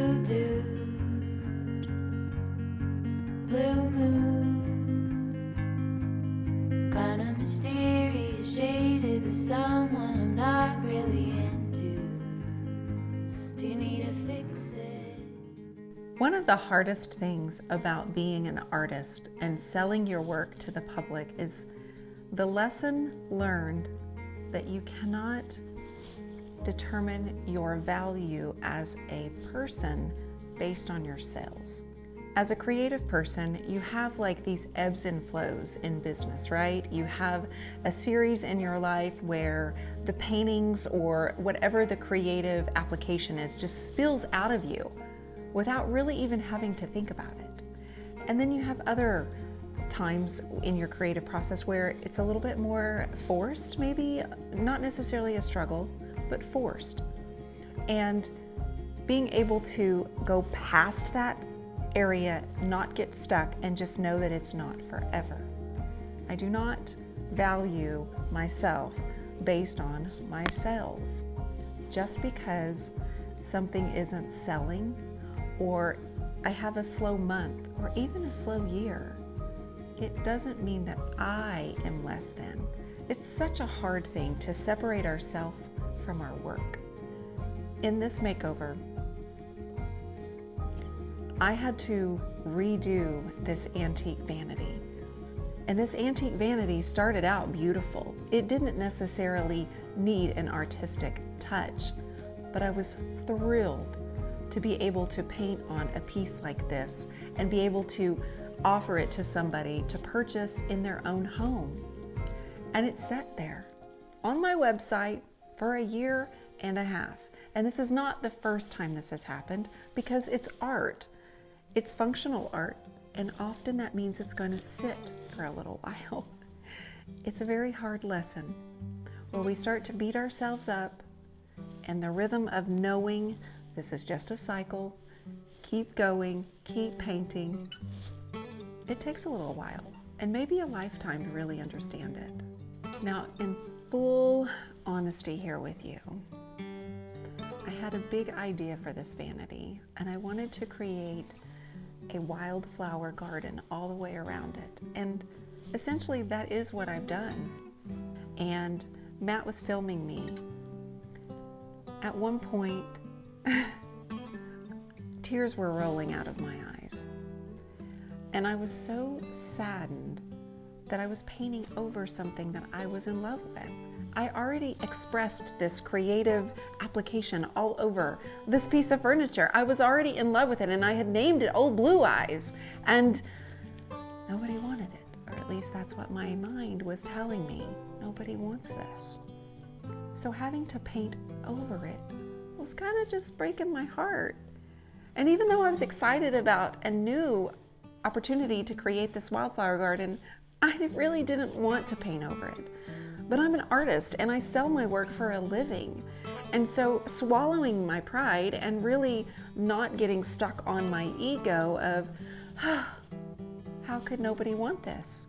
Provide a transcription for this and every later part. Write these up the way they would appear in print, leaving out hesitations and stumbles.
blue dude, blue moon, kinda mysterious, shaded with someone I'm not really into. Do you need to fix it? One of the hardest things about being an artist and selling your work to the public is the lesson learned that you cannot determine your value as a person based on your sales. As a creative person, you have like these ebbs and flows in business, right? You have a series in your life where the paintings or whatever the creative application is just spills out of you without really even having to think about it. And then you have other times in your creative process where it's a little bit more forced, maybe not necessarily a struggle, but forced. And being able to go past that area, not get stuck, and just know that it's not forever. I do not value myself based on my sales. Just because something isn't selling, or I have a slow month, or even a slow year, it doesn't mean that I am less than. It's such a hard thing to separate ourselves from our work. In this makeover, I had to redo this antique vanity. And this antique vanity started out beautiful. It didn't necessarily need an artistic touch, but I was thrilled to be able to paint on a piece like this and be able to offer it to somebody to purchase in their own home. And it sat there on my website for a year and a half. And this is not the first time this has happened, because it's art. It's functional art, and often that means it's going to sit for a little while. It's a very hard lesson where we start to beat ourselves up, and the rhythm of knowing this is just a cycle, keep going, keep painting, it takes a little while, and maybe a lifetime to really understand it. Now, in full honesty here with you, I had a big idea for this vanity, and I wanted to create a wildflower garden all the way around it. And essentially that is what I've done. And Matt was filming me. At one point, tears were rolling out of my eyes. And I was so saddened that I was painting over something that I was in love with. I already expressed this creative application all over this piece of furniture. I was already in love with it, and I had named it Old Blue Eyes, and nobody wanted it, or at least that's what my mind was telling me. Nobody wants this. So having to paint over it was kind of just breaking my heart. And even though I was excited about a new opportunity to create this wildflower garden, I really didn't want to paint over it. But I'm an artist and I sell my work for a living. And so swallowing my pride and really not getting stuck on my ego of, how could nobody want this?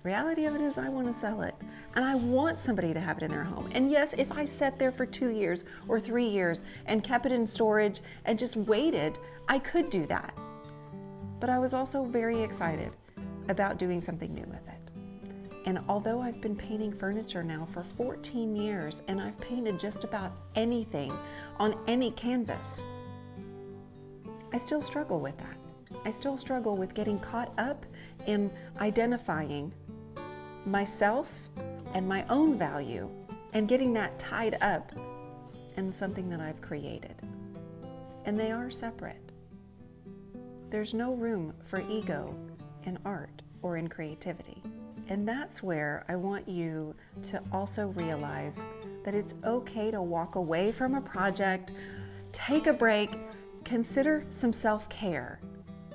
Reality of it is I want to sell it, and I want somebody to have it in their home. And yes, if I sat there for 2 years or 3 years and kept it in storage and just waited, I could do that. But I was also very excited about doing something new with it. And although I've been painting furniture now for 14 years, and I've painted just about anything on any canvas, I still struggle with that. I still struggle with getting caught up in identifying myself and my own value and getting that tied up in something that I've created. And they are separate. There's no room for ego in art or in creativity. And that's where I want you to also realize that it's okay to walk away from a project, take a break, consider some self-care.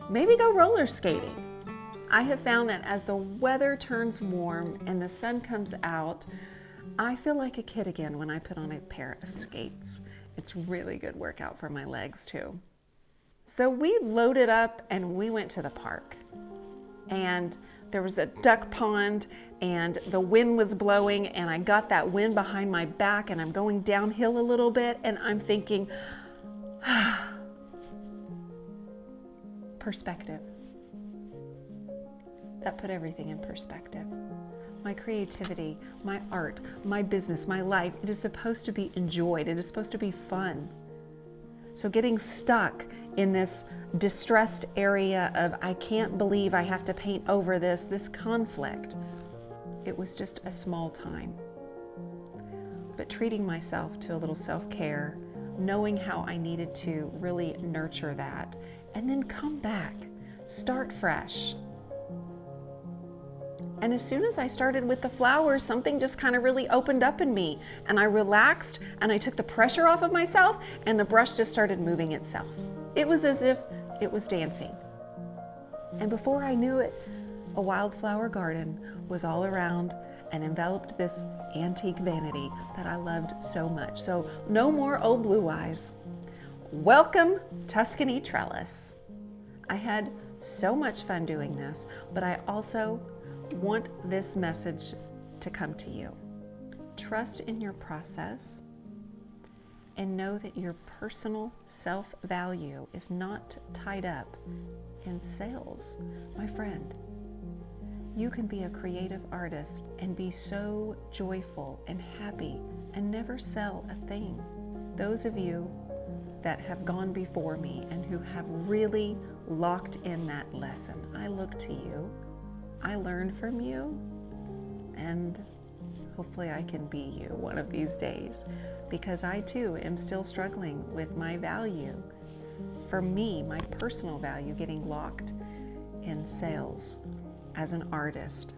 Maybe go roller skating. I have found that as the weather turns warm and the sun comes out, I feel like a kid again when I put on a pair of skates. It's really good workout for my legs too. So we loaded up and we went to the park. And there was a duck pond and the wind was blowing, and I got that wind behind my back, and I'm going downhill a little bit, and I'm thinking, Perspective. That put everything in perspective. My creativity, my art, my business, my life, it is supposed to be enjoyed. It is supposed to be fun. So getting stuck in this distressed area of, I can't believe I have to paint over this conflict, it was just a small time. But treating myself to a little self-care, knowing how I needed to really nurture that, and then come back, start fresh. And as soon as I started with the flowers, something just kind of really opened up in me, and I relaxed and I took the pressure off of myself, and the brush just started moving itself. It was as if it was dancing. And before I knew it, a wildflower garden was all around and enveloped this antique vanity that I loved so much. So no more old blue eyes. Welcome, Tuscany Trellis. I had so much fun doing this, but I also want this message to come to you. Trust in your process and know that your personal self-value is not tied up in sales, my friend. You can be a creative artist and be so joyful and happy and never sell a thing. Those of you that have gone before me and who have really locked in that lesson, I look to you. I learn from you, and hopefully I can be you one of these days, because I too am still struggling with my value. For me, my personal value, getting locked in sales as an artist.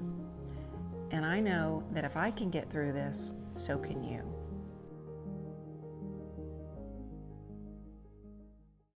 And I know that if I can get through this, so can you.